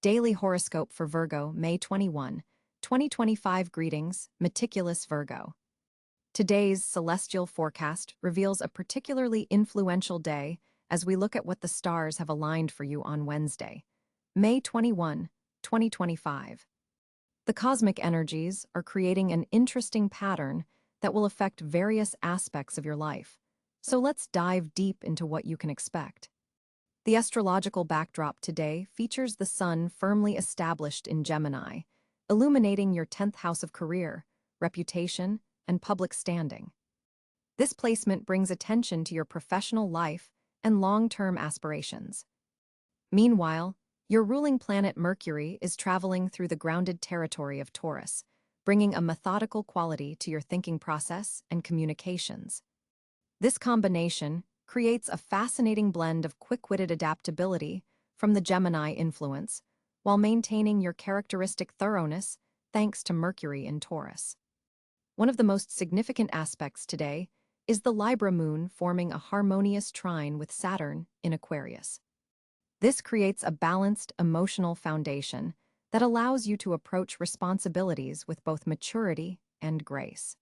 Daily Horoscope for Virgo, May 21, 2025. Greetings, meticulous Virgo. Today's celestial forecast reveals a particularly influential day as we look at what the stars have aligned for you on Wednesday, May 21, 2025. The cosmic energies are creating an interesting pattern that will affect various aspects of your life. So let's dive deep into what you can expect. The astrological backdrop today features the sun firmly established in Gemini, illuminating your 10th house of career, reputation, and public standing. This placement brings attention to your professional life and long-term aspirations. Meanwhile, your ruling planet Mercury is traveling through the grounded territory of Taurus, bringing a methodical quality to your thinking process and communications. This combination creates a fascinating blend of quick-witted adaptability from the Gemini influence while maintaining your characteristic thoroughness thanks to Mercury in Taurus. One of the most significant aspects today is the Libra moon forming a harmonious trine with Saturn in Aquarius. This creates a balanced emotional foundation that allows you to approach responsibilities with both maturity and grace.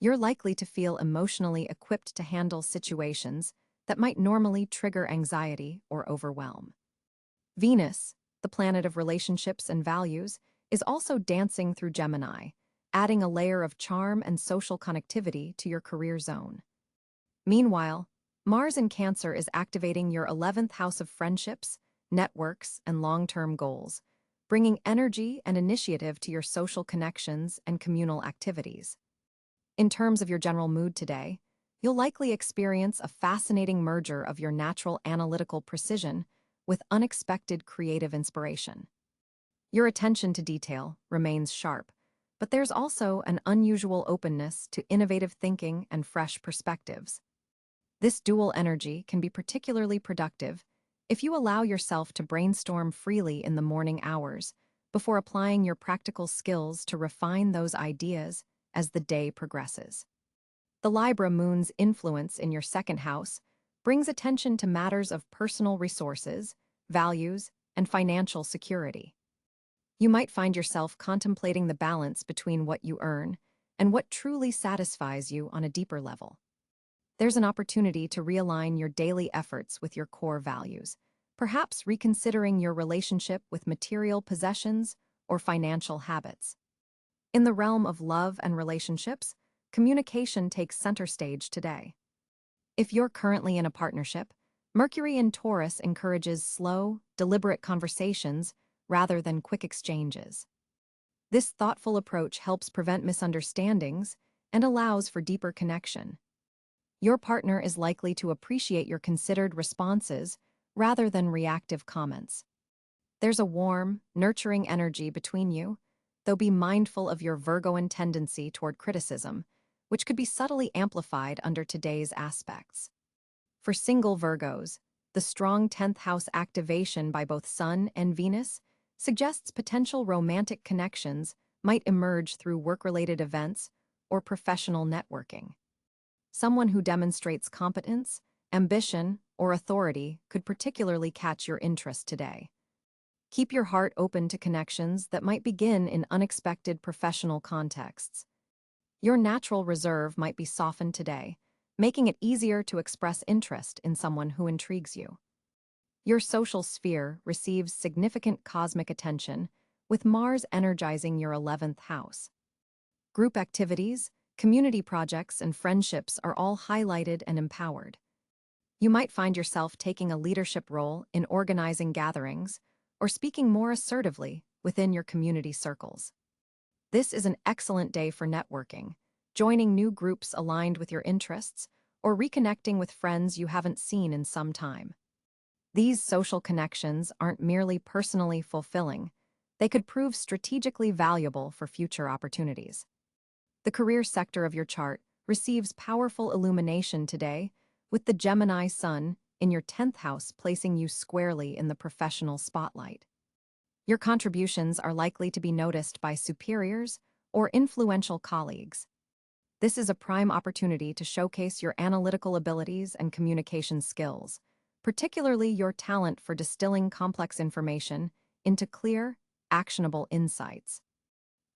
You're likely to feel emotionally equipped to handle situations that might normally trigger anxiety or overwhelm. Venus, the planet of relationships and values, is also dancing through Gemini, adding a layer of charm and social connectivity to your career zone. Meanwhile, Mars in Cancer is activating your 11th house of friendships, networks, and long-term goals, bringing energy and initiative to your social connections and communal activities. In terms of your general mood today, you'll likely experience a fascinating merger of your natural analytical precision with unexpected creative inspiration. Your attention to detail remains sharp, but there's also an unusual openness to innovative thinking and fresh perspectives. This dual energy can be particularly productive if you allow yourself to brainstorm freely in the morning hours before applying your practical skills to refine those ideas as the day progresses. The Libra moon's influence in your second house brings attention to matters of personal resources, values, and financial security. You might find yourself contemplating the balance between what you earn and what truly satisfies you on a deeper level. There's an opportunity to realign your daily efforts with your core values, perhaps reconsidering your relationship with material possessions or financial habits. In the realm of love and relationships, communication takes center stage today. If you're currently in a partnership, Mercury in Taurus encourages slow, deliberate conversations rather than quick exchanges. This thoughtful approach helps prevent misunderstandings and allows for deeper connection. Your partner is likely to appreciate your considered responses rather than reactive comments. There's a warm, nurturing energy between you, though be mindful of your Virgoan tendency toward criticism, which could be subtly amplified under today's aspects. For single Virgos, the strong 10th house activation by both Sun and Venus suggests potential romantic connections might emerge through work-related events or professional networking. Someone who demonstrates competence, ambition, or authority could particularly catch your interest today. Keep your heart open to connections that might begin in unexpected professional contexts. Your natural reserve might be softened today, making it easier to express interest in someone who intrigues you. Your social sphere receives significant cosmic attention, with Mars energizing your 11th house. Group activities, community projects, and friendships are all highlighted and empowered. You might find yourself taking a leadership role in organizing gatherings or speaking more assertively within your community circles. This is an excellent day for networking, joining new groups aligned with your interests, or reconnecting with friends you haven't seen in some time. These social connections aren't merely personally fulfilling, they could prove strategically valuable for future opportunities. The career sector of your chart receives powerful illumination today, with the Gemini sun in your 10th house placing you squarely in the professional spotlight. Your contributions are likely to be noticed by superiors or influential colleagues. This is a prime opportunity to showcase your analytical abilities and communication skills, particularly your talent for distilling complex information into clear, actionable insights.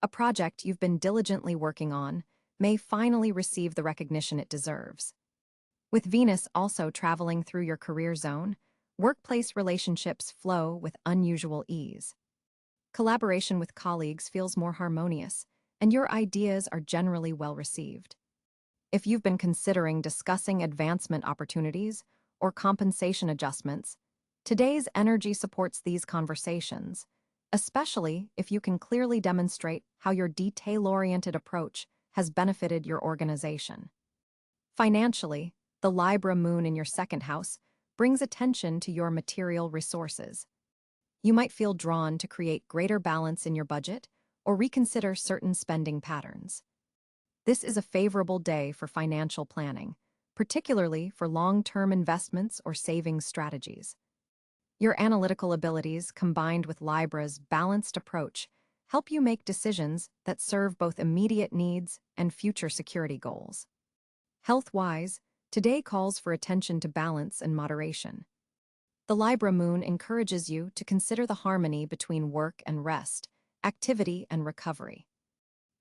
A project you've been diligently working on may finally receive the recognition it deserves. With Venus also traveling through your career zone, workplace relationships flow with unusual ease. Collaboration with colleagues feels more harmonious, and your ideas are generally well received. If you've been considering discussing advancement opportunities or compensation adjustments, today's energy supports these conversations, especially if you can clearly demonstrate how your detail-oriented approach has benefited your organization. Financially, the Libra moon in your second house brings attention to your material resources. You might feel drawn to create greater balance in your budget or reconsider certain spending patterns. This is a favorable day for financial planning, particularly for long-term investments or savings strategies. Your analytical abilities, combined with Libra's balanced approach, help you make decisions that serve both immediate needs and future security goals. Health-wise, today calls for attention to balance and moderation. The Libra moon encourages you to consider the harmony between work and rest, activity and recovery.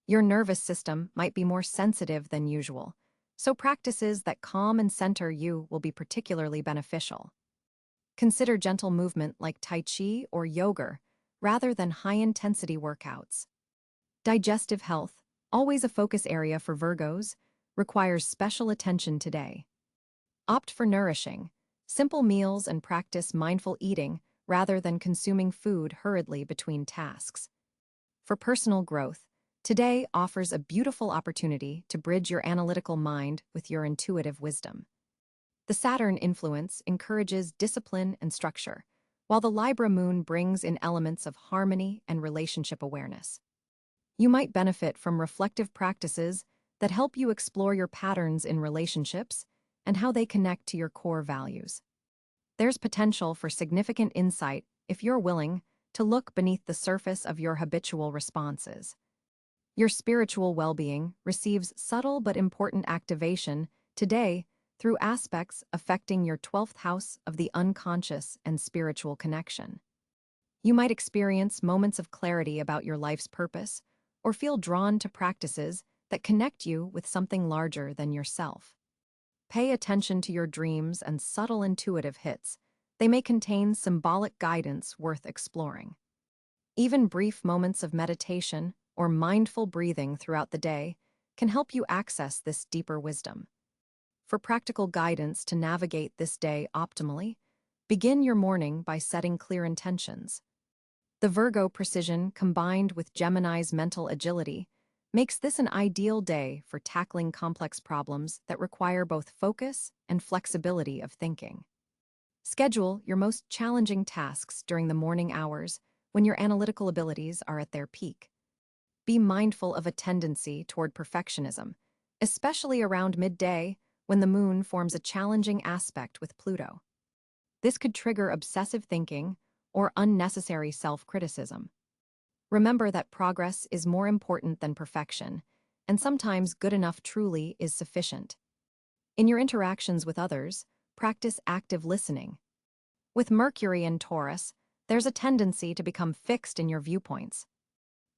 Your nervous system might be more sensitive than usual, so practices that calm and center you will be particularly beneficial. Consider gentle movement like Tai Chi or yoga rather than high-intensity workouts. Digestive health, always a focus area for Virgos, requires special attention today. Opt for nourishing, simple meals and practice mindful eating rather than consuming food hurriedly between tasks. For personal growth, today offers a beautiful opportunity to bridge your analytical mind with your intuitive wisdom. The Saturn influence encourages discipline and structure, while the Libra moon brings in elements of harmony and relationship awareness. You might benefit from reflective practices that help you explore your patterns in relationships and how they connect to your core values. There's potential for significant insight if you're willing to look beneath the surface of your habitual responses. Your spiritual well-being receives subtle but important activation today through aspects affecting your 12th house of the unconscious and spiritual connection. You might experience moments of clarity about your life's purpose or feel drawn to practices that connect you with something larger than yourself. Pay attention to your dreams and subtle intuitive hits. They may contain symbolic guidance worth exploring. Even brief moments of meditation or mindful breathing throughout the day can help you access this deeper wisdom. For practical guidance to navigate this day optimally, begin your morning by setting clear intentions. The Virgo precision combined with Gemini's mental agility makes this an ideal day for tackling complex problems that require both focus and flexibility of thinking. Schedule your most challenging tasks during the morning hours when your analytical abilities are at their peak. Be mindful of a tendency toward perfectionism, especially around midday when the moon forms a challenging aspect with Pluto. This could trigger obsessive thinking or unnecessary self-criticism. Remember that progress is more important than perfection, and sometimes good enough truly is sufficient. In your interactions with others, practice active listening. With Mercury in Taurus, there's a tendency to become fixed in your viewpoints.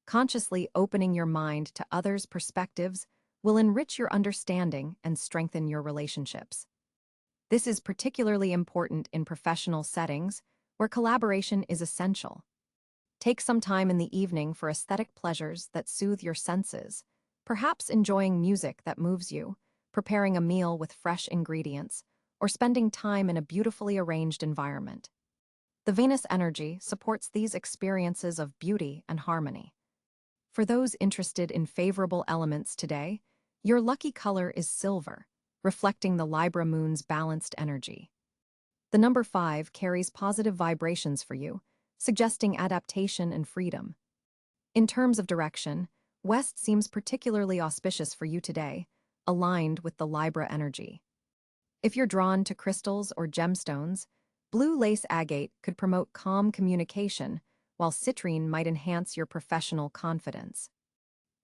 Consciously opening your mind to others' perspectives will enrich your understanding and strengthen your relationships. This is particularly important in professional settings where collaboration is essential. Take some time in the evening for aesthetic pleasures that soothe your senses, perhaps enjoying music that moves you, preparing a meal with fresh ingredients, or spending time in a beautifully arranged environment. The Venus energy supports these experiences of beauty and harmony. For those interested in favorable elements today, your lucky color is silver, reflecting the Libra moon's balanced energy. The number 5 carries positive vibrations for you, suggesting adaptation and freedom. In terms of direction, West seems particularly auspicious for you today, aligned with the Libra energy. If you're drawn to crystals or gemstones, blue lace agate could promote calm communication, while citrine might enhance your professional confidence.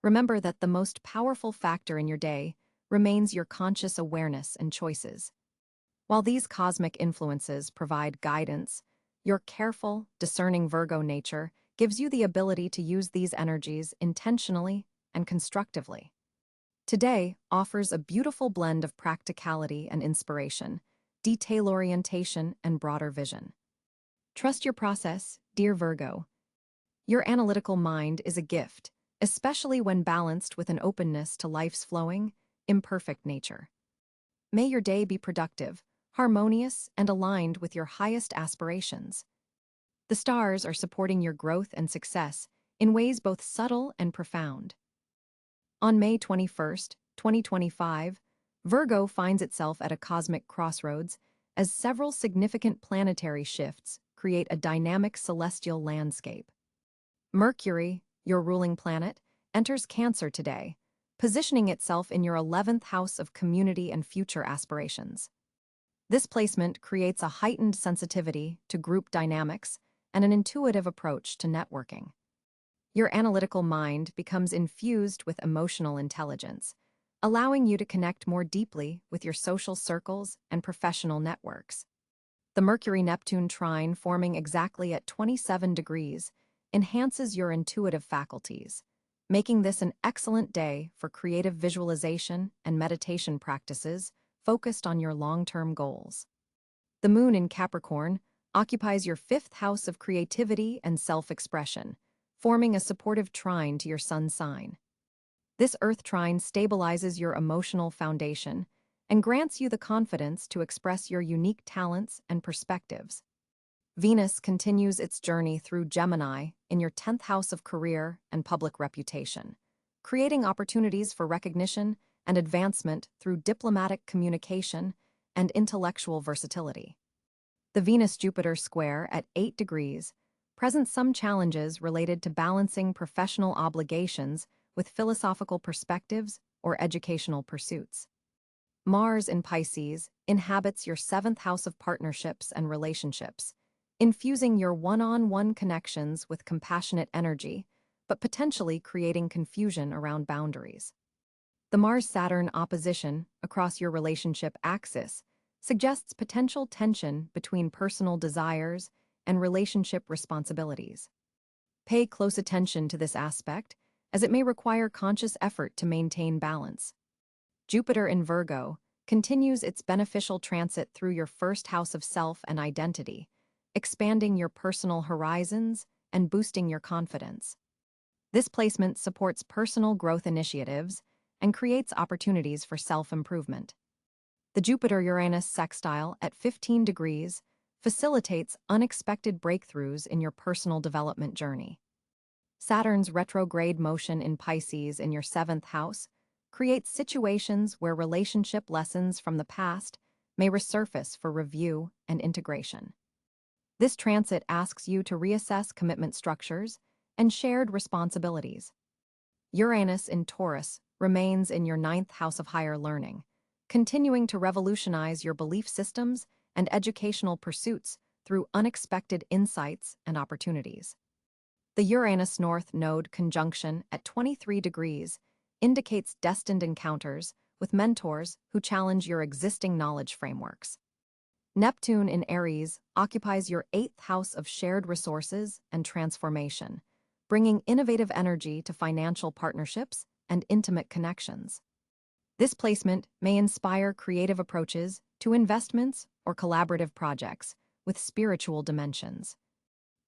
Remember that the most powerful factor in your day remains your conscious awareness and choices. While these cosmic influences provide guidance, Your careful, discerning Virgo nature gives you the ability to use these energies intentionally and constructively. Today offers a beautiful blend of practicality and inspiration, detail orientation, and broader vision. Trust your process, dear Virgo. Your analytical mind is a gift, especially when balanced with an openness to life's flowing, imperfect nature. May your day be productive, harmonious, and aligned with your highest aspirations. The stars are supporting your growth and success in ways both subtle and profound. On May 21st, 2025, Virgo finds itself at a cosmic crossroads as several significant planetary shifts create a dynamic celestial landscape. Mercury, your ruling planet, enters Cáncer today, positioning itself in your 11th house of community and future aspirations. This placement creates a heightened sensitivity to group dynamics and an intuitive approach to networking. Your analytical mind becomes infused with emotional intelligence, allowing you to connect more deeply with your social circles and professional networks. The Mercury-Neptune trine forming exactly at 27 degrees enhances your intuitive faculties, making this an excellent day for creative visualization and meditation practices focused on your long-term goals. The moon in Capricorn occupies your 5th house of creativity and self-expression, forming a supportive trine to your sun sign. This earth trine stabilizes your emotional foundation and grants you the confidence to express your unique talents and perspectives. Venus continues its journey through Gemini in your 10th house of career and public reputation, creating opportunities for recognition and advancement through diplomatic communication and intellectual versatility. The Venus-Jupiter square at 8 degrees presents some challenges related to balancing professional obligations with philosophical perspectives or educational pursuits. Mars in Pisces inhabits your 7th house of partnerships and relationships, infusing your one-on-one connections with compassionate energy, but potentially creating confusion around boundaries. The Mars-Saturn opposition across your relationship axis suggests potential tension between personal desires and relationship responsibilities. Pay close attention to this aspect, as it may require conscious effort to maintain balance. Jupiter in Virgo continues its beneficial transit through your 1st house of self and identity, expanding your personal horizons and boosting your confidence. This placement supports personal growth initiatives and creates opportunities for self-improvement. The Jupiter-Uranus sextile at 15 degrees facilitates unexpected breakthroughs in your personal development journey. Saturn's retrograde motion in Pisces in your 7th house creates situations where relationship lessons from the past may resurface for review and integration. This transit asks you to reassess commitment structures and shared responsibilities. Uranus in Taurus remains in your 9th house of higher learning, continuing to revolutionize your belief systems and educational pursuits through unexpected insights and opportunities. The Uranus North Node conjunction at 23 degrees indicates destined encounters with mentors who challenge your existing knowledge frameworks. Neptune in Aries occupies your 8th house of shared resources and transformation, bringing innovative energy to financial partnerships and intimate connections. This placement may inspire creative approaches to investments or collaborative projects with spiritual dimensions.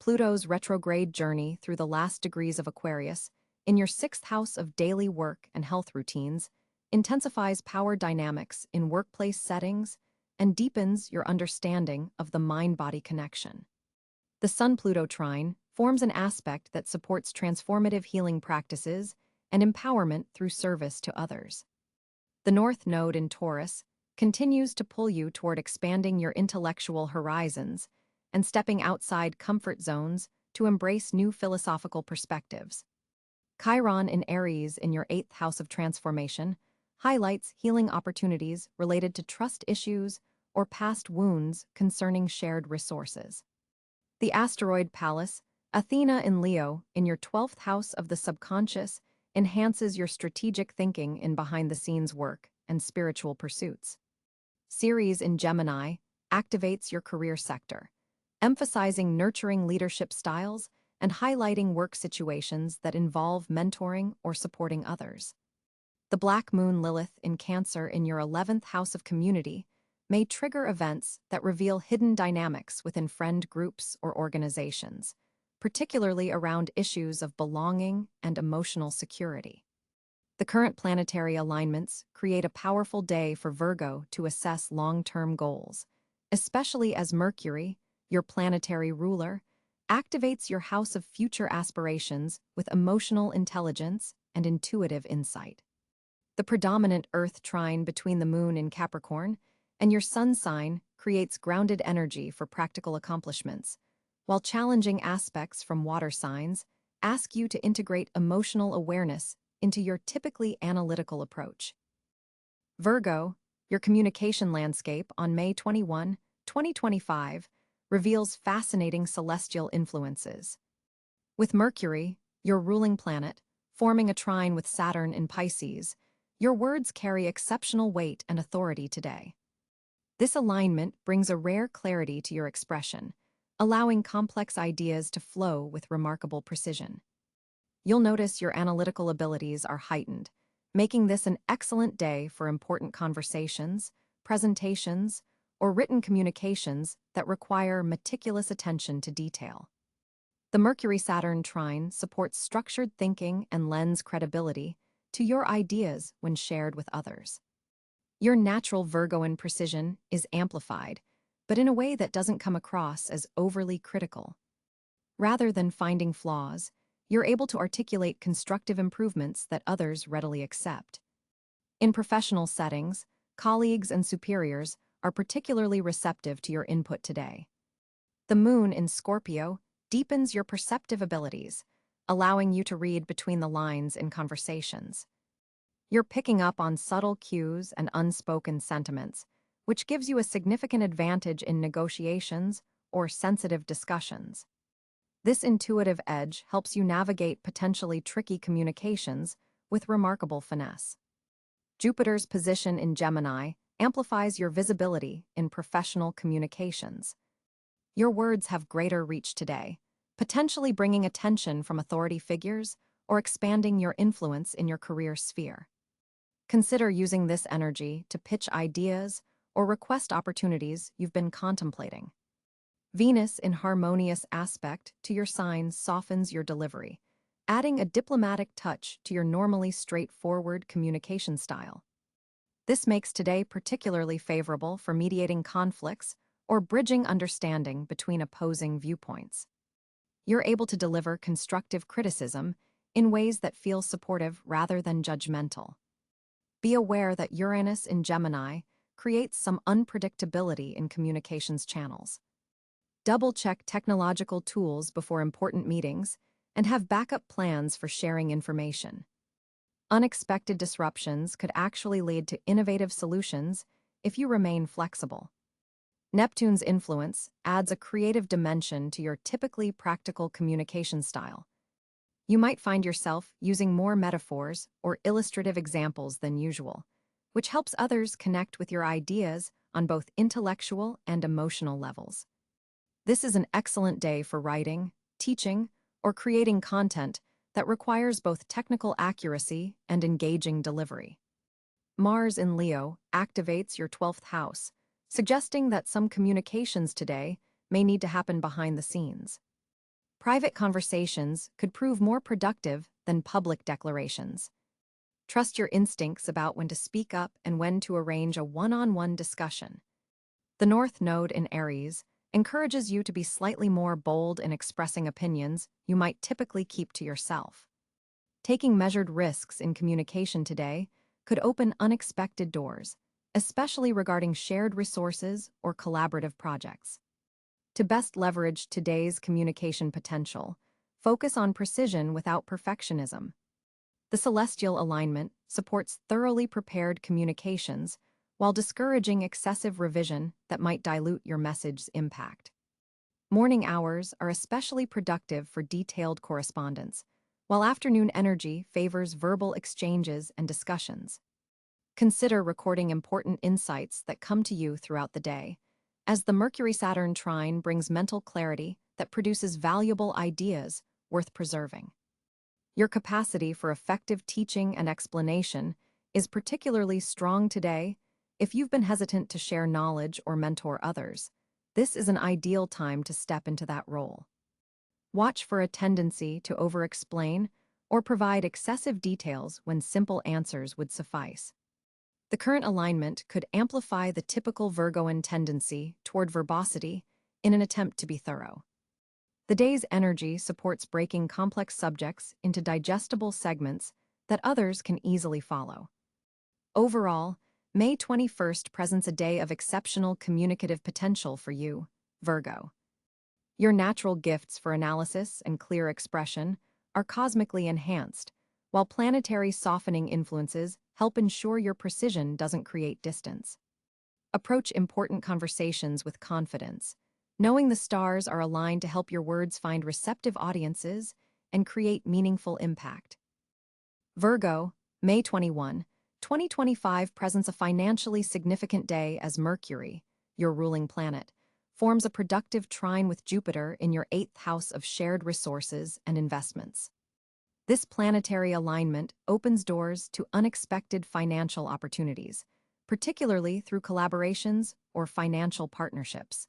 Pluto's retrograde journey through the last degrees of Aquarius in your 6th house of daily work and health routines intensifies power dynamics in workplace settings and deepens your understanding of the mind-body connection. The Sun-Pluto trine forms an aspect that supports transformative healing practices and empowerment through service to others. The North Node in Taurus continues to pull you toward expanding your intellectual horizons and stepping outside comfort zones to embrace new philosophical perspectives. Chiron in Aries in your 8th house of transformation highlights healing opportunities related to trust issues or past wounds concerning shared resources. The asteroid Pallas, Athena in Leo in your 12th house of the subconscious enhances your strategic thinking in behind-the-scenes work and spiritual pursuits. Ceres in Gemini activates your career sector, emphasizing nurturing leadership styles and highlighting work situations that involve mentoring or supporting others. The Black Moon Lilith in Cancer in your 11th house of community may trigger events that reveal hidden dynamics within friend groups or organizations, particularly around issues of belonging and emotional security. The current planetary alignments create a powerful day for Virgo to assess long-term goals, especially as Mercury, your planetary ruler, activates your house of future aspirations with emotional intelligence and intuitive insight. The predominant Earth trine between the Moon in Capricorn and your Sun sign creates grounded energy for practical accomplishments, while challenging aspects from water signs ask you to integrate emotional awareness into your typically analytical approach. Virgo, your communication landscape on May 21, 2025, reveals fascinating celestial influences. With Mercury, your ruling planet, forming a trine with Saturn in Pisces, your words carry exceptional weight and authority today. This alignment brings a rare clarity to your expression, allowing complex ideas to flow with remarkable precision. You'll notice your analytical abilities are heightened, making this an excellent day for important conversations, presentations, or written communications that require meticulous attention to detail. The Mercury-Saturn trine supports structured thinking and lends credibility to your ideas when shared with others. Your natural Virgoan precision is amplified, but in a way that doesn't come across as overly critical. Rather than finding flaws, you're able to articulate constructive improvements that others readily accept. In professional settings, colleagues and superiors are particularly receptive to your input today. The Moon in Scorpio deepens your perceptive abilities, allowing you to read between the lines in conversations. You're picking up on subtle cues and unspoken sentiments, which gives you a significant advantage in negotiations or sensitive discussions. This intuitive edge helps you navigate potentially tricky communications with remarkable finesse. Jupiter's position in Gemini amplifies your visibility in professional communications. Your words have greater reach today, potentially bringing attention from authority figures or expanding your influence in your career sphere. Consider using this energy to pitch ideas or request opportunities you've been contemplating. Venus in harmonious aspect to your sign softens your delivery, adding a diplomatic touch to your normally straightforward communication style. This makes today particularly favorable for mediating conflicts or bridging understanding between opposing viewpoints. You're able to deliver constructive criticism in ways that feel supportive rather than judgmental. Be aware that Uranus in Gemini creates some unpredictability in communications channels. Double-check technological tools before important meetings and have backup plans for sharing information. Unexpected disruptions could actually lead to innovative solutions if you remain flexible. Neptune's influence adds a creative dimension to your typically practical communication style. You might find yourself using more metaphors or illustrative examples than usual, which helps others connect with your ideas on both intellectual and emotional levels. This is an excellent day for writing, teaching, or creating content that requires both technical accuracy and engaging delivery. Mars in Leo activates your 12th house, suggesting that some communications today may need to happen behind the scenes. Private conversations could prove more productive than public declarations. Trust your instincts about when to speak up and when to arrange a one-on-one discussion. The North Node in Aries encourages you to be slightly more bold in expressing opinions you might typically keep to yourself. Taking measured risks in communication today could open unexpected doors, especially regarding shared resources or collaborative projects. To best leverage today's communication potential, focus on precision without perfectionism. The celestial alignment supports thoroughly prepared communications while discouraging excessive revision that might dilute your message's impact. Morning hours are especially productive for detailed correspondence, while afternoon energy favors verbal exchanges and discussions. Consider recording important insights that come to you throughout the day, as the Mercury-Saturn trine brings mental clarity that produces valuable ideas worth preserving. Your capacity for effective teaching and explanation is particularly strong today. If you've been hesitant to share knowledge or mentor others, this is an ideal time to step into that role. Watch for a tendency to over-explain or provide excessive details when simple answers would suffice. The current alignment could amplify the typical Virgoan tendency toward verbosity in an attempt to be thorough. The day's energy supports breaking complex subjects into digestible segments that others can easily follow. Overall, May 21st presents a day of exceptional communicative potential for you, Virgo. Your natural gifts for analysis and clear expression are cosmically enhanced, while planetary softening influences help ensure your precision doesn't create distance. Approach important conversations with confidence, knowing the stars are aligned to help your words find receptive audiences and create meaningful impact. Virgo, May 21, 2025 presents a financially significant day as Mercury, your ruling planet, forms a productive trine with Jupiter in your 8th house of shared resources and investments. This planetary alignment opens doors to unexpected financial opportunities, particularly through collaborations or financial partnerships.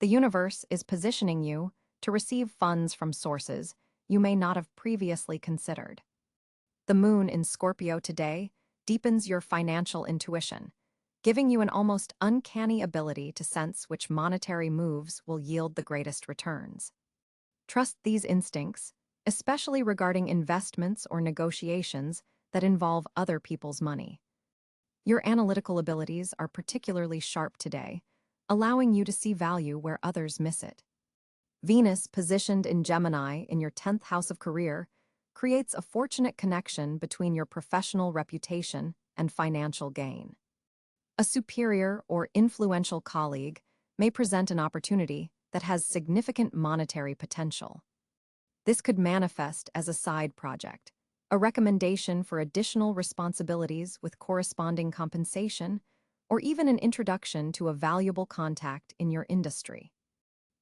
The universe is positioning you to receive funds from sources you may not have previously considered. The moon in Scorpio today deepens your financial intuition, giving you an almost uncanny ability to sense which monetary moves will yield the greatest returns. Trust these instincts, especially regarding investments or negotiations that involve other people's money. Your analytical abilities are particularly sharp today, allowing you to see value where others miss it. Venus, positioned in Gemini in your 10th house of career, creates a fortunate connection between your professional reputation and financial gain. A superior or influential colleague may present an opportunity that has significant monetary potential. This could manifest as a side project, a recommendation for additional responsibilities with corresponding compensation, or even an introduction to a valuable contact in your industry.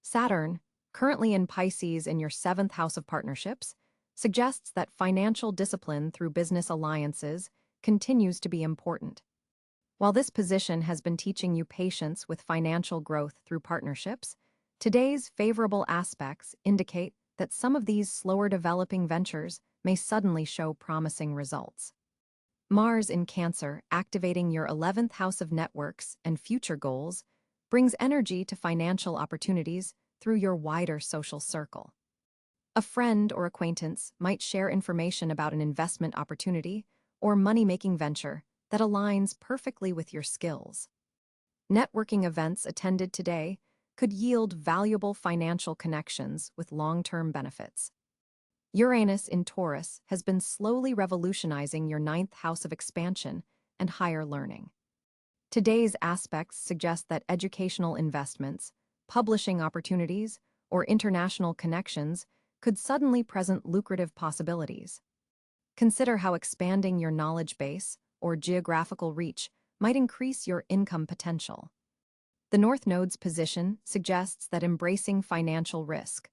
Saturn, currently in Pisces in your 7th house of partnerships, suggests that financial discipline through business alliances continues to be important. While this position has been teaching you patience with financial growth through partnerships, today's favorable aspects indicate that some of these slower developing ventures may suddenly show promising results. Mars in Cáncer, activating your 11th house of networks and future goals, brings energy to financial opportunities through your wider social circle. A friend or acquaintance might share information about an investment opportunity or money-making venture that aligns perfectly with your skills. Networking events attended today could yield valuable financial connections with long-term benefits. Uranus in Taurus has been slowly revolutionizing your 9th house of expansion and higher learning. Today's aspects suggest that educational investments, publishing opportunities, or international connections could suddenly present lucrative possibilities. Consider how expanding your knowledge base or geographical reach might increase your income potential. The North Node's position suggests that embracing financial risk,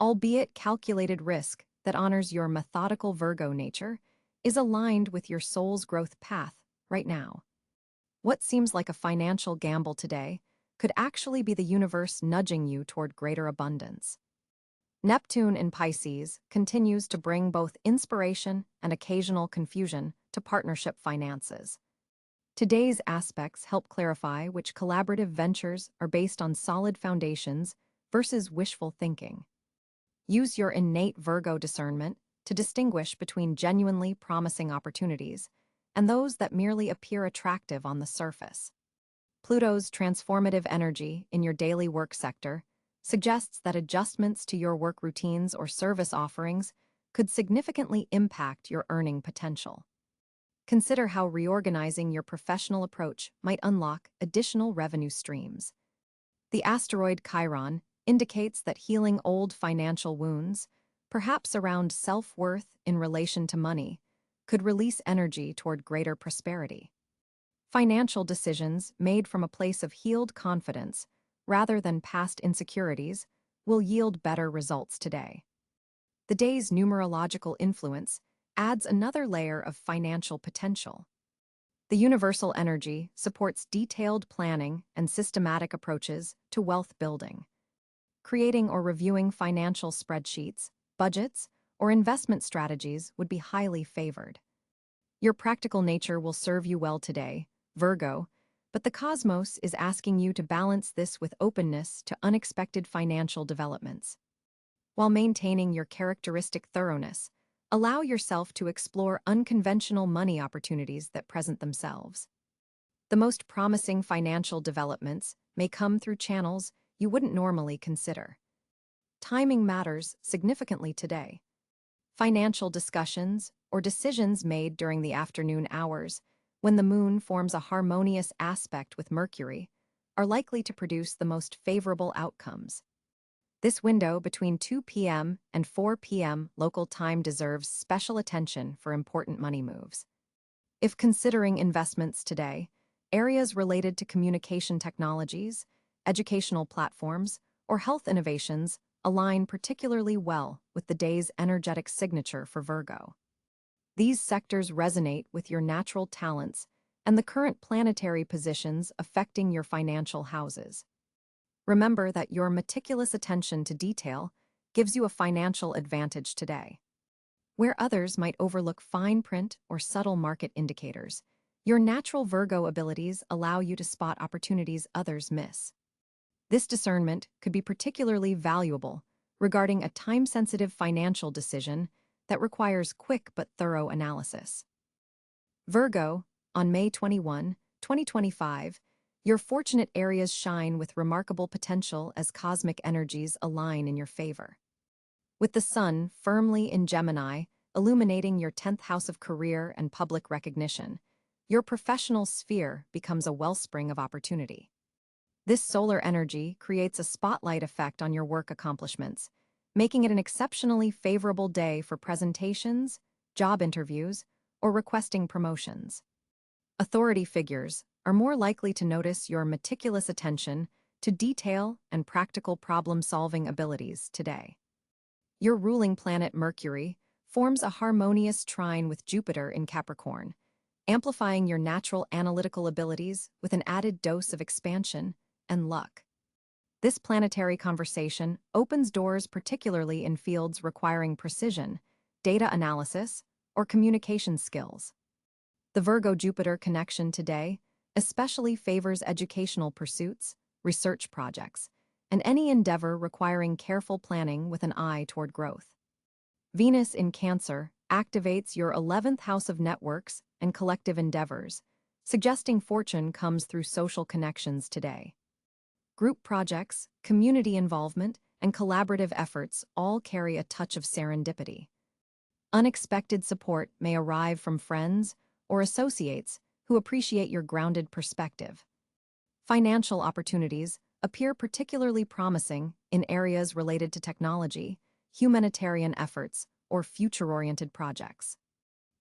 albeit calculated risk that honors your methodical Virgo nature, is aligned with your soul's growth path right now. What seems like a financial gamble today could actually be the universe nudging you toward greater abundance. Neptune in Pisces continues to bring both inspiration and occasional confusion to partnership finances. Today's aspects help clarify which collaborative ventures are based on solid foundations versus wishful thinking. Use your innate Virgo discernment to distinguish between genuinely promising opportunities and those that merely appear attractive on the surface. Pluto's transformative energy in your daily work sector suggests that adjustments to your work routines or service offerings could significantly impact your earning potential. Consider how reorganizing your professional approach might unlock additional revenue streams. The asteroid Chiron indicates that healing old financial wounds, perhaps around self-worth in relation to money, could release energy toward greater prosperity. Financial decisions made from a place of healed confidence rather than past insecurities, will yield better results today. The day's numerological influence adds another layer of financial potential. The universal energy supports detailed planning and systematic approaches to wealth building. Creating or reviewing financial spreadsheets, budgets, or investment strategies would be highly favored. Your practical nature will serve you well today, Virgo, but the cosmos is asking you to balance this with openness to unexpected financial developments. While maintaining your characteristic thoroughness, allow yourself to explore unconventional money opportunities that present themselves. The most promising financial developments may come through channels you wouldn't normally consider. Timing matters significantly today. Financial discussions or decisions made during the afternoon hours, when the moon forms a harmonious aspect with Mercury, are likely to produce the most favorable outcomes. This window between 2 p.m. and 4 p.m. local time deserves special attention for important money moves. If considering investments today, areas related to communication technologies, educational platforms, or health innovations align particularly well with the day's energetic signature for Virgo. These sectors resonate with your natural talents and the current planetary positions affecting your financial houses. Remember that your meticulous attention to detail gives you a financial advantage today. Where others might overlook fine print or subtle market indicators, your natural Virgo abilities allow you to spot opportunities others miss. This discernment could be particularly valuable regarding a time-sensitive financial decision that requires quick but thorough analysis. Virgo, on May 21, 2025, your fortunate areas shine with remarkable potential as cosmic energies align in your favor. With the sun firmly in Gemini, illuminating your 10th house of career and public recognition, your professional sphere becomes a wellspring of opportunity. This solar energy creates a spotlight effect on your work accomplishments, making it an exceptionally favorable day for presentations, job interviews, or requesting promotions. Authority figures are more likely to notice your meticulous attention to detail and practical problem-solving abilities today. Your ruling planet Mercury forms a harmonious trine with Jupiter in Capricorn, amplifying your natural analytical abilities with an added dose of expansion and luck. This planetary conversation opens doors particularly in fields requiring precision, data analysis, or communication skills. The Virgo-Jupiter connection today especially favors educational pursuits, research projects, and any endeavor requiring careful planning with an eye toward growth. Venus in Cáncer activates your 11th house of networks and collective endeavors, suggesting fortune comes through social connections today. Group projects, community involvement, and collaborative efforts all carry a touch of serendipity. Unexpected support may arrive from friends or associates who appreciate your grounded perspective. Financial opportunities appear particularly promising in areas related to technology, humanitarian efforts, or future-oriented projects.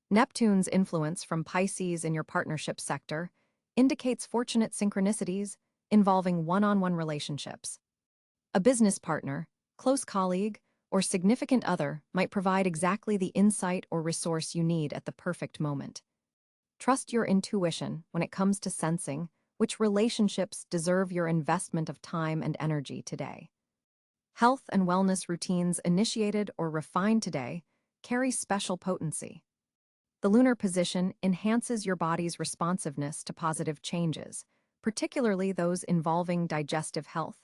Neptune's influence from Pisces in your partnership sector indicates fortunate synchronicities involving one-on-one relationships. A business partner, close colleague, or significant other might provide exactly the insight or resource you need at the perfect moment. Trust your intuition when it comes to sensing which relationships deserve your investment of time and energy today. Health and wellness routines initiated or refined today carry special potency. The lunar position enhances your body's responsiveness to positive changes, particularly those involving digestive health,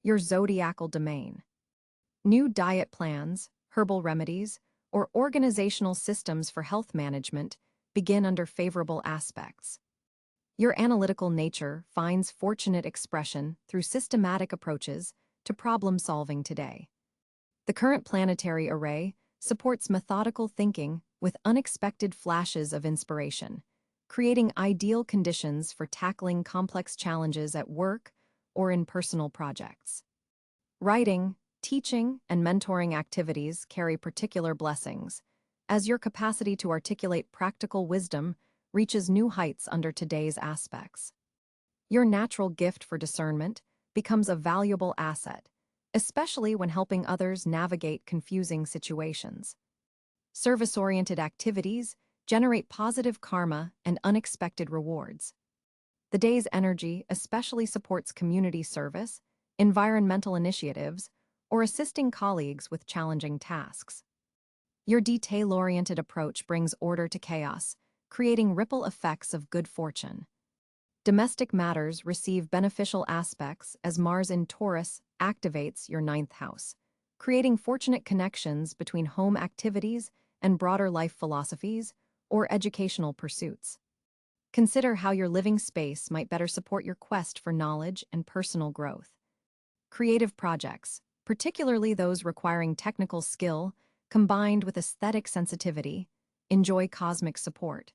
your zodiacal domain. New diet plans, herbal remedies, or organizational systems for health management begin under favorable aspects. Your analytical nature finds fortunate expression through systematic approaches to problem-solving today. The current planetary array supports methodical thinking with unexpected flashes of inspiration, creating ideal conditions for tackling complex challenges at work or in personal projects. Writing, teaching, and mentoring activities carry particular blessings, as your capacity to articulate practical wisdom reaches new heights under today's aspects. Your natural gift for discernment becomes a valuable asset, especially when helping others navigate confusing situations. Service-oriented activities generate positive karma and unexpected rewards. The day's energy especially supports community service, environmental initiatives, or assisting colleagues with challenging tasks. Your detail-oriented approach brings order to chaos, creating ripple effects of good fortune. Domestic matters receive beneficial aspects as Mars in Taurus activates your ninth house, creating fortunate connections between home activities and broader life philosophies or educational pursuits. Consider how your living space might better support your quest for knowledge and personal growth. Creative projects, particularly those requiring technical skill combined with aesthetic sensitivity, enjoy cosmic support.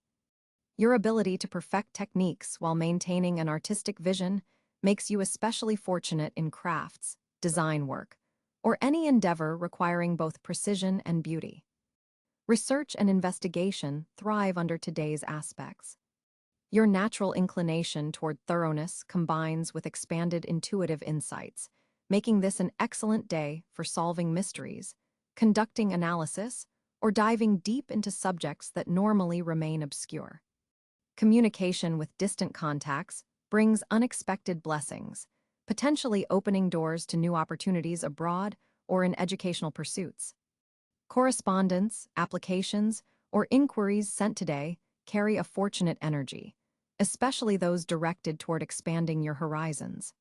Your ability to perfect techniques while maintaining an artistic vision makes you especially fortunate in crafts, design work, or any endeavor requiring both precision and beauty. Research and investigation thrive under today's aspects. Your natural inclination toward thoroughness combines with expanded intuitive insights, making this an excellent day for solving mysteries, conducting analysis, or diving deep into subjects that normally remain obscure. Communication with distant contacts brings unexpected blessings, potentially opening doors to new opportunities abroad or in educational pursuits. Correspondence, applications, or inquiries sent today carry a fortunate energy, especially those directed toward expanding your horizons.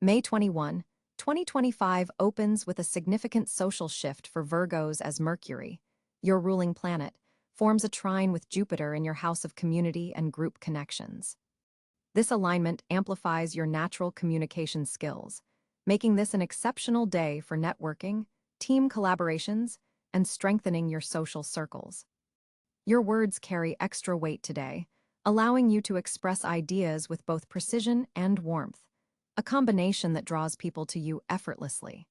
May 21, 2025 opens with a significant social shift for Virgos as Mercury, your ruling planet, forms a trine with Jupiter in your house of community and group connections. This alignment amplifies your natural communication skills, making this an exceptional day for networking, team collaborations, and strengthening your social circles. Your words carry extra weight today, allowing you to express ideas with both precision and warmth, a combination that draws people to you effortlessly.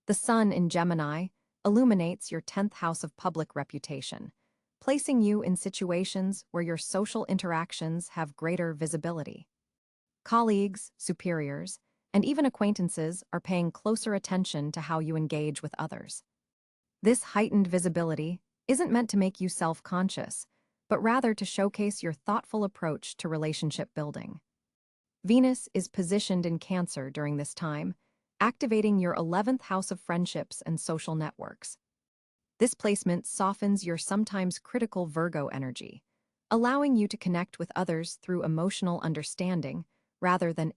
The Sun in Gemini illuminates your 10th house of public reputation, placing you in situations where your social interactions have greater visibility. Colleagues, superiors, and even acquaintances are paying closer attention to how you engage with others. This heightened visibility isn't meant to make you self-conscious, but rather to showcase your thoughtful approach to relationship building. Venus is positioned in Cáncer during this time, activating your 11th house of friendships and social networks. This placement softens your sometimes critical Virgo energy, allowing you to connect with others through emotional understanding rather than